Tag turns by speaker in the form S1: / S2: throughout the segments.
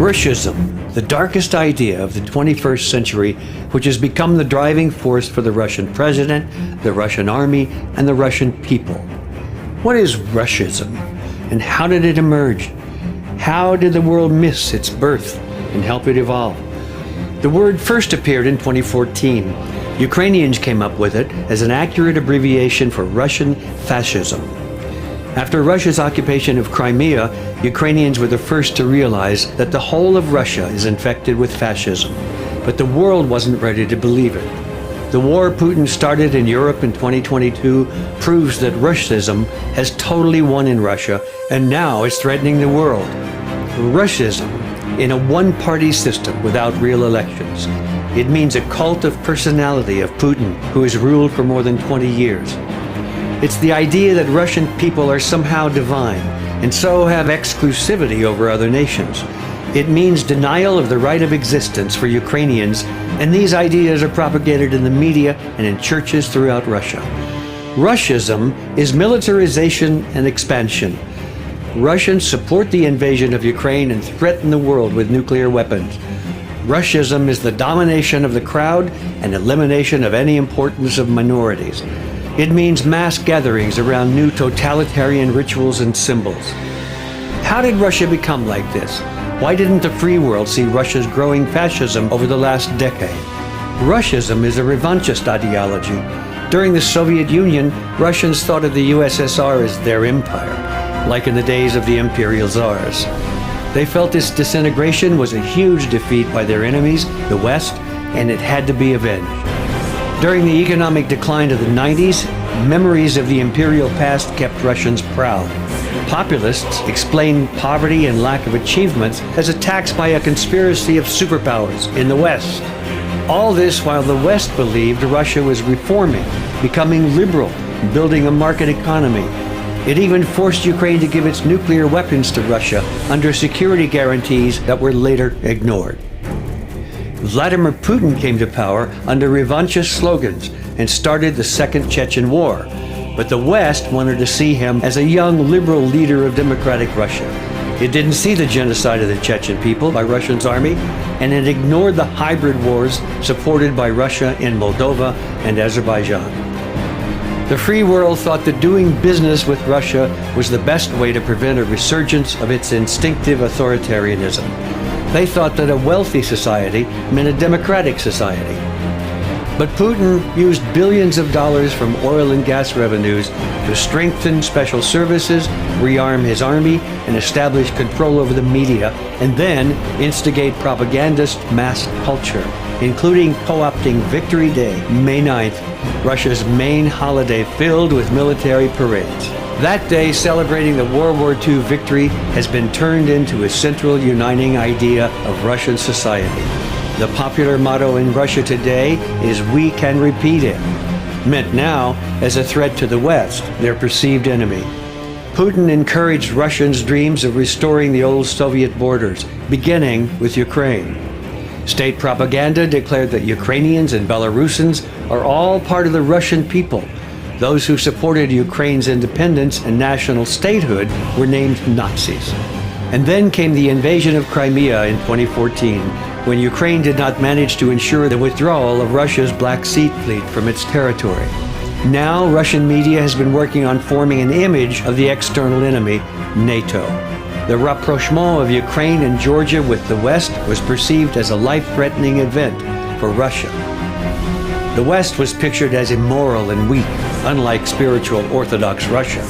S1: Russianism, the darkest idea of the 21st century, which has become the driving force for the Russian president, the Russian army, and the Russian people. What is Russianism, and how did it emerge? How did the world miss its birth and help it evolve? The word first appeared in 2014. Ukrainians came up with it as an accurate abbreviation for Russian fascism. After Russia's occupation of Crimea, Ukrainians were the first to realize that the whole of Russia is infected with fascism. But the world wasn't ready to believe it. The war Putin started in Europe in 2022 proves that Russianism has totally won in Russia, and now it's threatening the world. Russianism in a one-party system without real elections. It means a cult of personality of Putin, who has ruled for more than 20 years. It's the idea that Russian people are somehow divine, and so have exclusivity over other nations. It means denial of the right of existence for Ukrainians, and these ideas are propagated in the media and in churches throughout Russia. Russianism is militarization and expansion. Russians support the invasion of Ukraine and threaten the world with nuclear weapons. Russianism is the domination of the crowd and elimination of any importance of minorities. It means mass gatherings around new totalitarian rituals and symbols. How did Russia become like this? Why didn't the free world see Russia's growing fascism over the last decade? Russianism is a revanchist ideology. During the Soviet Union, Russians thought of the USSR as their empire, like in the days of the imperial czars. They felt this disintegration was a huge defeat by their enemies, the West, and it had to be avenged. During the economic decline of the 90s, memories of the imperial past kept Russians proud. Populists explained poverty and lack of achievements as attacks by a conspiracy of superpowers in the West. All this while the West believed Russia was reforming, becoming liberal, building a market economy. It even forced Ukraine to give its nuclear weapons to Russia under security guarantees that were later ignored. Vladimir Putin came to power under revanchist slogans and started the Second Chechen War. But the West wanted to see him as a young liberal leader of democratic Russia. It didn't see the genocide of the Chechen people by Russia's army, and it ignored the hybrid wars supported by Russia in Moldova and Azerbaijan. The free world thought that doing business with Russia was the best way to prevent a resurgence of its instinctive authoritarianism. They thought that a wealthy society meant a democratic society. But Putin used billions of dollars from oil and gas revenues to strengthen special services, rearm his army, and establish control over the media, and then instigate propagandist mass culture, including co-opting Victory Day, May 9th, Russia's main holiday filled with military parades. That day, celebrating the World War II victory, has been turned into a central uniting idea of Russian society. The popular motto in Russia today is "We can repeat it," meant now as a threat to the West, their perceived enemy. Putin encouraged Russians' dreams of restoring the old Soviet borders, beginning with Ukraine. State propaganda declared that Ukrainians and Belarusians are all part of the Russian people. Those who supported Ukraine's independence and national statehood were named Nazis. And then came the invasion of Crimea in 2014, when Ukraine did not manage to ensure the withdrawal of Russia's Black Sea Fleet from its territory. Now, Russian media has been working on forming an image of the external enemy, NATO. The rapprochement of Ukraine and Georgia with the West was perceived as a life-threatening event for Russia. The West was pictured as immoral and weak, unlike spiritual Orthodox Russia.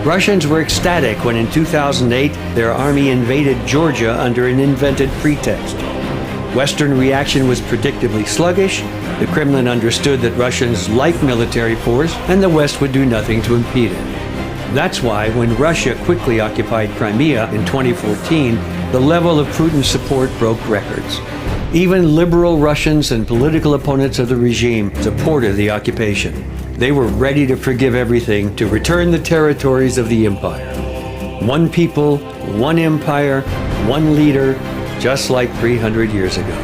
S1: Russians were ecstatic when in 2008 their army invaded Georgia under an invented pretext. Western reaction was predictably sluggish. The Kremlin understood that Russians liked military force and the West would do nothing to impede it. That's why when Russia quickly occupied Crimea in 2014, the level of Putin's support broke records. Even liberal Russians and political opponents of the regime supported the occupation. They were ready to forgive everything to return the territories of the empire. One people, one empire, one leader, just like 300 years ago.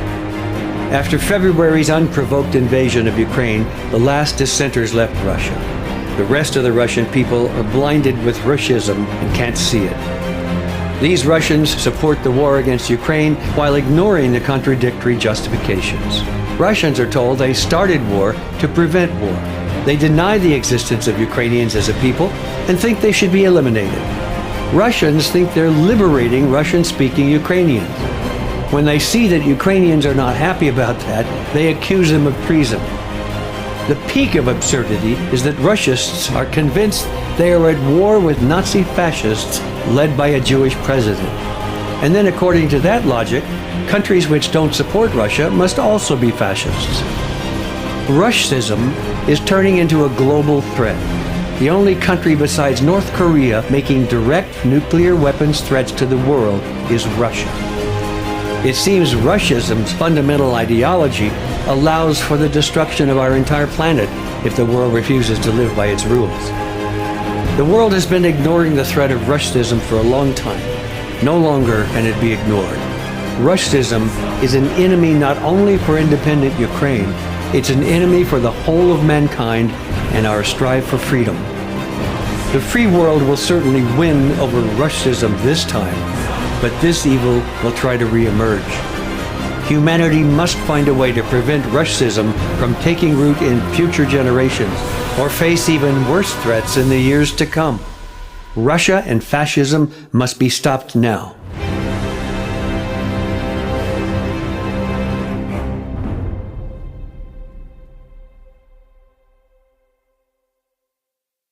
S1: After February's unprovoked invasion of Ukraine, the last dissenters left Russia. The rest of the Russian people are blinded with Russianism and can't see it. These Russians support the war against Ukraine while ignoring the contradictory justifications. Russians are told they started war to prevent war. They deny the existence of Ukrainians as a people and think they should be eliminated. Russians think they're liberating Russian-speaking Ukrainians. When they see that Ukrainians are not happy about that, they accuse them of treason. The peak of absurdity is that Russians are convinced they are at war with Nazi fascists led by a Jewish president. And then according to that logic, countries which don't support Russia must also be fascists. Russism is turning into a global threat. The only country besides North Korea making direct nuclear weapons threats to the world is Russia. It seems Russism's fundamental ideology allows for the destruction of our entire planet if the world refuses to live by its rules. The world has been ignoring the threat of Russism for a long time. No longer can it be ignored. Russism is an enemy not only for independent Ukraine, it's an enemy for the whole of mankind and our strive for freedom. The free world will certainly win over Russism this time, but this evil will try to re-emerge. Humanity must find a way to prevent Russism from taking root in future generations, or face even worse threats in the years to come. Russia and fascism must be stopped now.